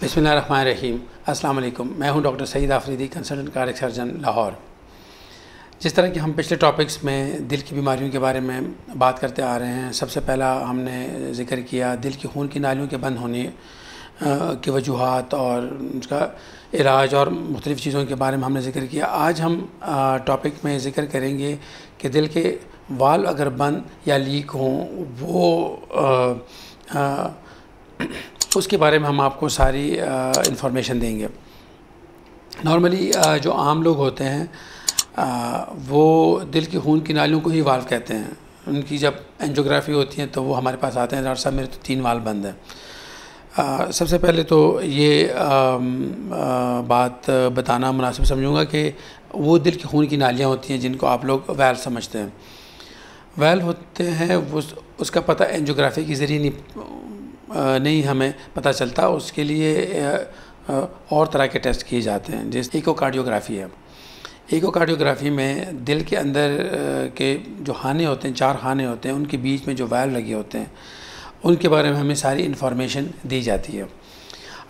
बिस्मिल्लाहिर्रहमानिर्रहीम। अस्सलाम वालेकुम। मैं हूं doctor Saeed Afridi, consultant cardiac surgeon, Lahore. जिस तरह कि हम पिछले टॉपिक्स में दिल की बीमारियों के बारे में बात करते आ रहे हैं, सबसे पहला हमने ज़िक्र किया दिल की खून की नालियों के बंद होने की वजूहात और उसका इलाज और मुख्तलिफ़ चीज़ों के बारे में हमने ज़िक्र किया। आज हम टॉपिक में ज़िक्र करेंगे कि दिल के वाल्व अगर बंद या लीक हों, वो उसके बारे में हम आपको सारी इंफॉर्मेशन देंगे। नॉर्मली जो आम लोग होते हैं वो दिल की खून की नालियों को ही वाल्व कहते हैं। उनकी जब एंजियोग्राफी होती है तो वो हमारे पास आते हैं, डॉक्टर साहब मेरे तो 3 वाल्व बंद हैं। सबसे पहले तो ये बात बताना मुनासिब समझूंगा कि वो दिल की खून की नालियाँ होती हैं जिनको आप लोग वाल्व समझते हैं। वाल्व होते हैं वो उसका पता एंजियोग्राफी के ज़रिए नहीं हमें पता चलता। उसके लिए और तरह के टेस्ट किए जाते हैं, जैसे इकोकार्डियोग्राफी है। इकोकार्डियोग्राफी में दिल के अंदर के जो खाने होते हैं, 4 खाने होते हैं, उनके बीच में जो वाल्व लगे होते हैं उनके बारे में हमें सारी इन्फॉर्मेशन दी जाती है।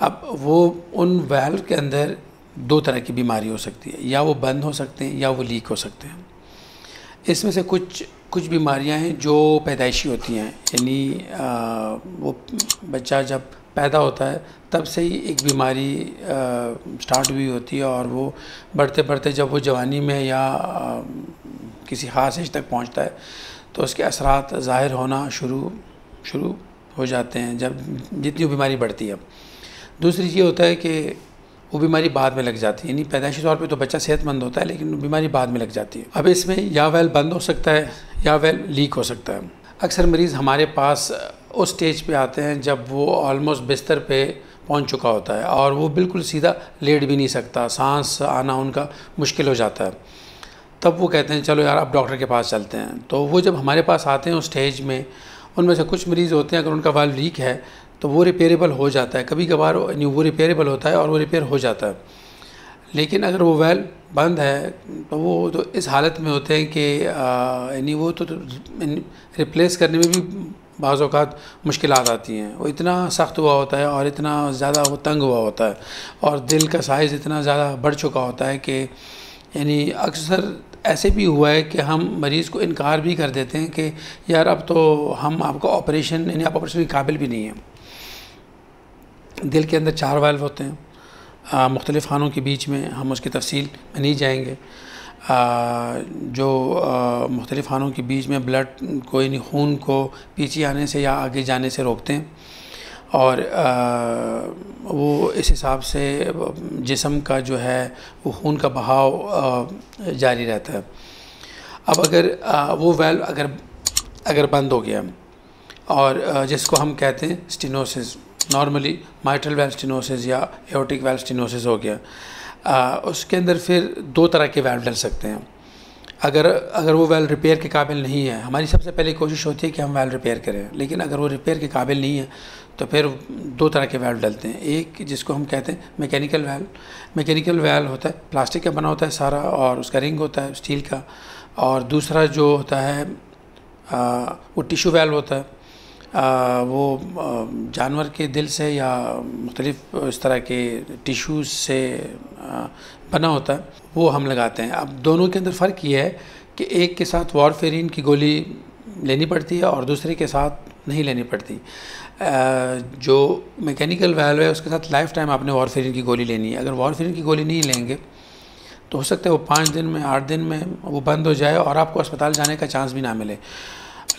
अब वो उन वाल्व के अंदर 2 तरह की बीमारी हो सकती है, या वो बंद हो सकते हैं या वो लीक हो सकते हैं। इसमें से कुछ बीमारियां हैं जो पैदाइशी होती हैं, यानी वो बच्चा जब पैदा होता है तब से ही एक बीमारी स्टार्ट हुई होती है और वो बढ़ते बढ़ते जब वो जवानी में या किसी ख़ास एज तक पहुंचता है तो उसके असरात ज़ाहिर होना शुरू हो जाते हैं जब जितनी वो बीमारी बढ़ती है। दूसरी ये होता है कि वो बीमारी बाद में लग जाती है, यानी पैदाइशी तौर पे तो बच्चा सेहतमंद होता है लेकिन बीमारी बाद में लग जाती है। अब इसमें या वेल बंद हो सकता है या वेल लीक हो सकता है। अक्सर मरीज़ हमारे पास उस स्टेज पे आते हैं जब वो ऑलमोस्ट बिस्तर पे पहुंच चुका होता है और वो बिल्कुल सीधा लेट भी नहीं सकता, सांस आना उनका मुश्किल हो जाता है। तब वो कहते हैं चलो यार अब डॉक्टर के पास चलते हैं। तो वो जब हमारे पास आते हैं उस स्टेज में, उनमें से कुछ मरीज़ होते हैं अगर उनका वाल्व लीक है तो वो रिपेयरेबल हो जाता है, कभी कभार यानी वो रिपेयरेबल होता है और वो रिपेयर हो जाता है। लेकिन अगर वो वाल्व बंद है तो वो तो इस हालत में होते हैं कि यानी वो तो रिप्लेस करने में भी बाज़ औक़ात मुश्किलात आती हैं। वो इतना सख्त हुआ होता है और इतना ज़्यादा वो तंग हुआ होता है और दिल का साइज़ इतना ज़्यादा बढ़ चुका होता है कि यानी अक्सर ऐसे भी हुआ है कि हम मरीज़ को इनकार भी कर देते हैं कि यार अब तो हम आपको ऑपरेशन यानी आप ऑपरेशन के काबिल भी नहीं हैं। दिल के अंदर 4 वाल्व होते हैं मुख्तलिफ़ खानों के बीच में, हम उसकी तफसील में नहीं जाएंगे। जो मुख्तलिफ़ खानों के बीच में ब्लड को यानी खून को पीछे आने से या आगे जाने से रोकते हैं और वो इस हिसाब से जिस्म का जो है वो खून का बहाव जारी रहता है। अब अगर वो वाल्व अगर बंद हो गया और जिसको हम कहते हैं stenosis, normally mitral valve stenosis या एओर्टिक वाल्व स्टेनोसिस हो गया, उसके अंदर फिर 2 तरह के वाल्व डल सकते हैं। अगर वो वाल्व रिपेयर के काबिल नहीं है, हमारी सबसे पहले कोशिश होती है कि हम वाल्व रिपेयर करें, लेकिन अगर वो रिपेयर के काबिल नहीं है तो फिर 2 तरह के वाल्व डलते हैं। एक जिसको हम कहते हैं मैकेनिकल वाल्व। मैकेनिकल वाल्व होता है प्लास्टिक का बना होता है सारा और उसका रिंग होता है स्टील का, और दूसरा जो होता है वो टिश्यू वाल्व होता है। वो जानवर के दिल से या मुख्तलिफ़ इस तरह के टिश्यूज़ से बना होता है, वो हम लगाते हैं। अब दोनों के अंदर फ़र्क ये है कि एक के साथ वारफेरिन की गोली लेनी पड़ती है और दूसरे के साथ नहीं लेनी पड़ती। जो मैकेनिकल वाल्व है उसके साथ लाइफ टाइम आपने वारफेरिन की गोली लेनी है। अगर वारफेरिन की गोली नहीं लेंगे तो हो सकता है वो 5 दिन में 8 दिन में वो बंद हो जाए और आपको अस्पताल जाने का चांस भी ना मिले।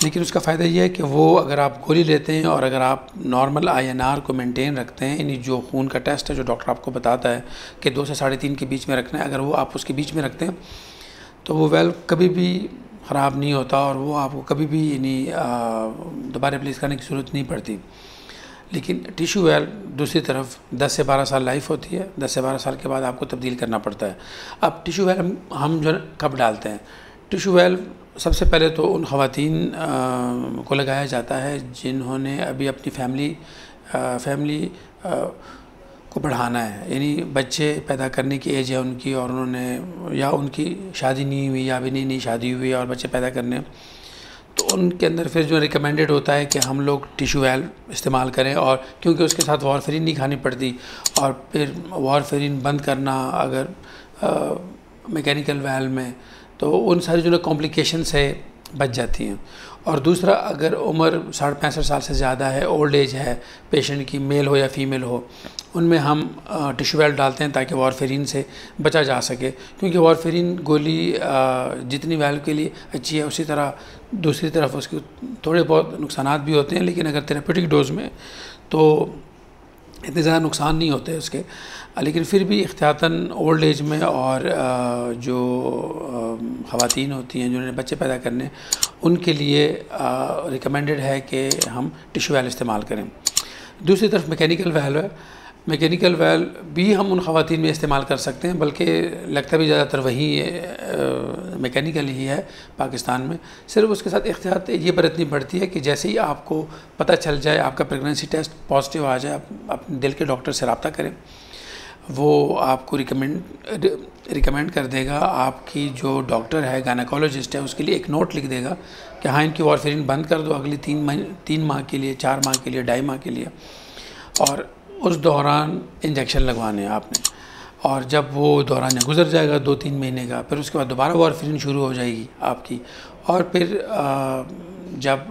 लेकिन उसका फ़ायदा ये है कि वो अगर आप गोली लेते हैं और अगर आप नॉर्मल INR को मेंटेन रखते हैं, यानी जो खून का टेस्ट है जो डॉक्टर आपको बताता है कि 2 से 3.5 के बीच में रखना है, अगर वो आप उसके बीच में रखते हैं तो वो वाल्व कभी भी ख़राब नहीं होता और वो आपको कभी भी यानी दोबारा रिप्लेस करने की ज़रूरत नहीं पड़ती। लेकिन टिश्यू वाल्व दूसरी तरफ 10 से 12 साल लाइफ होती है, 10 से 12 साल के बाद आपको तब्दील करना पड़ता है। अब टिश्यू वाल्व हम जो कब डालते हैं, टिश्यू वाल्व सबसे पहले तो उन ख़वातीन को लगाया जाता है जिन्होंने अभी अपनी फैमिली को बढ़ाना है, यानी बच्चे पैदा करने की एज है उनकी और उन्होंने या उनकी शादी नहीं हुई या अभी नई शादी हुई और बच्चे पैदा करने, तो उनके अंदर फिर जो रिकमेंडेड होता है कि हम लोग टिश्यू वाल्व इस्तेमाल करें, और क्योंकि उसके साथ वारफेरिन नहीं खानी पड़ती, और फिर वारफेरिन बंद करना अगर मैकेनिकल वाल्व में, तो उन सारी जो कॉम्प्लिकेशंस है बच जाती हैं। और दूसरा, अगर उम्र 65 साल से ज़्यादा है, ओल्ड एज है पेशेंट की, मेल हो या फीमेल हो, उनमें हम टिश्यू वाल्व डालते हैं ताकि वारफेरिन से बचा जा सके, क्योंकि वारफेरिन गोली जितनी वाल्व के लिए अच्छी है, उसी तरह दूसरी तरफ उसके थोड़े बहुत नुकसानात भी होते हैं, लेकिन अगर थेरेप्यूटिक डोज में तो इतने ज़्यादा नुकसान नहीं होते उसके। लेकिन फिर भी एहतियातन ओल्ड एज में और जो ख़वातीन होती हैं जिन्होंने बच्चे पैदा करने, उनके लिए रिकमेंडेड है कि हम टिश्यू वाल्व इस्तेमाल करें। दूसरी तरफ मैकेनिकल वाल्व है, मैकेनिकल वाल्व भी हम उन ख़वातीन में इस्तेमाल कर सकते हैं, बल्कि लगता भी ज़्यादातर वही मैकेनिकल ही है पाकिस्तान में। सिर्फ उसके साथ एहतियात ये बरतनी पड़ती है कि जैसे ही आपको पता चल जाए, आपका प्रेगनेंसी टेस्ट पॉजिटिव आ जाए, आप अपने दिल के डॉक्टर से रब्ता करें, वो आपको रिकमेंड कर देगा। आपकी जो डॉक्टर है, गायनेकोलॉजिस्ट है, उसके लिए एक नोट लिख देगा कि हाँ, इनकी वारफेरिन बंद कर दो अगली 3 माह के लिए, 4 माह के लिए, 2.5 माह के लिए, और उस दौरान इंजेक्शन लगवाने हैं आपने। और जब वो दौरान गुजर जाएगा 2-3 महीने का, फिर उसके बाद दोबारा वारफेरिन शुरू हो जाएगी आपकी, और फिर जब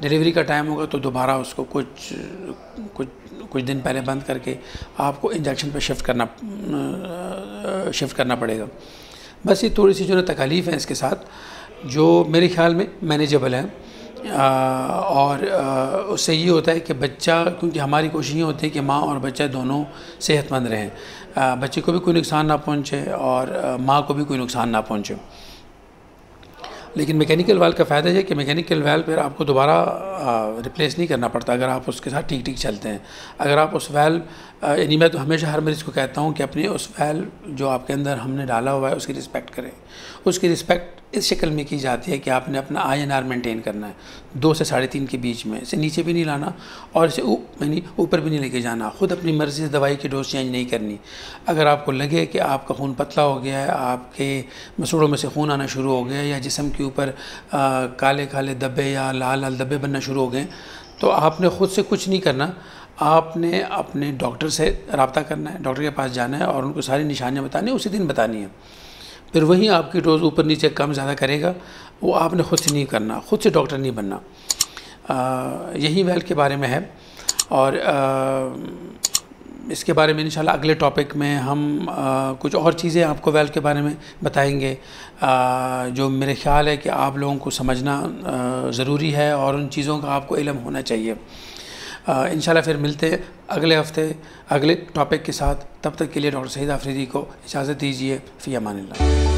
डिलीवरी का टाइम होगा तो दोबारा उसको कुछ दिन पहले बंद करके आपको इंजेक्शन पे शिफ्ट करना पड़ेगा। बस ये थोड़ी सी जो तकालीफ़ है इसके साथ, जो मेरे ख्याल में मैनेजेबल है। और उससे ये होता है कि बच्चा, क्योंकि हमारी कोशिश ये होती है कि माँ और बच्चा दोनों सेहतमंद रहें, बच्चे को भी कोई नुकसान ना पहुँचे और माँ को भी कोई नुकसान ना पहुँचे। लेकिन मैकेनिकल वाल्व का फ़ायदा है कि मैकेनिकल वाल्व फिर आपको दोबारा रिप्लेस नहीं करना पड़ता अगर आप उसके साथ ठीक ठीक चलते हैं। अगर आप उस वाल्व, यानी मैं तो हमेशा हर मरीज़ को कहता हूँ कि अपने उस वाल्व जो आपके अंदर हमने डाला हुआ है उसकी रिस्पेक्ट करें। उसकी रिस्पेक्ट इस शक्ल में की जाती है कि आपने अपना INR मेंटेन करना है 2 से 3.5 के बीच में, इसे नीचे भी नहीं लाना और इसे ऊपर भी नहीं लेके जाना। ख़ुद अपनी मर्ज़ी से दवाई की डोज चेंज नहीं करनी। अगर आपको लगे कि आपका खून पतला हो गया है, आपके मसूड़ों में से खून आना शुरू हो गया है, या जिस्म के ऊपर काले काले धब्बे या लाल लाल धब्बे बनना शुरू हो गए, तो आपने ख़ुद से कुछ नहीं करना, आपने अपने डॉक्टर से रब्ता करना है, डॉक्टर के पास जाना है और उनको सारी निशानियाँ बतानी है, उसी दिन बतानी है। फिर वहीं आपकी डोज ऊपर नीचे कम ज़्यादा करेगा, वो आपने ख़ुद से नहीं करना, ख़ुद से डॉक्टर नहीं बनना। यही वाल्व के बारे में है। और इसके बारे में इंशाल्लाह अगले टॉपिक में हम कुछ और चीज़ें आपको वाल्व के बारे में बताएंगे, जो मेरे ख्याल है कि आप लोगों को समझना ज़रूरी है और उन चीज़ों का आपको इल्म होना चाहिए। इंशाल्लाह फिर मिलते हैं अगले हफ्ते अगले टॉपिक के साथ। तब तक के लिए डॉक्टर सईद आफरीदी को इजाज़त दीजिए। फ़ी अमानिल्लाह।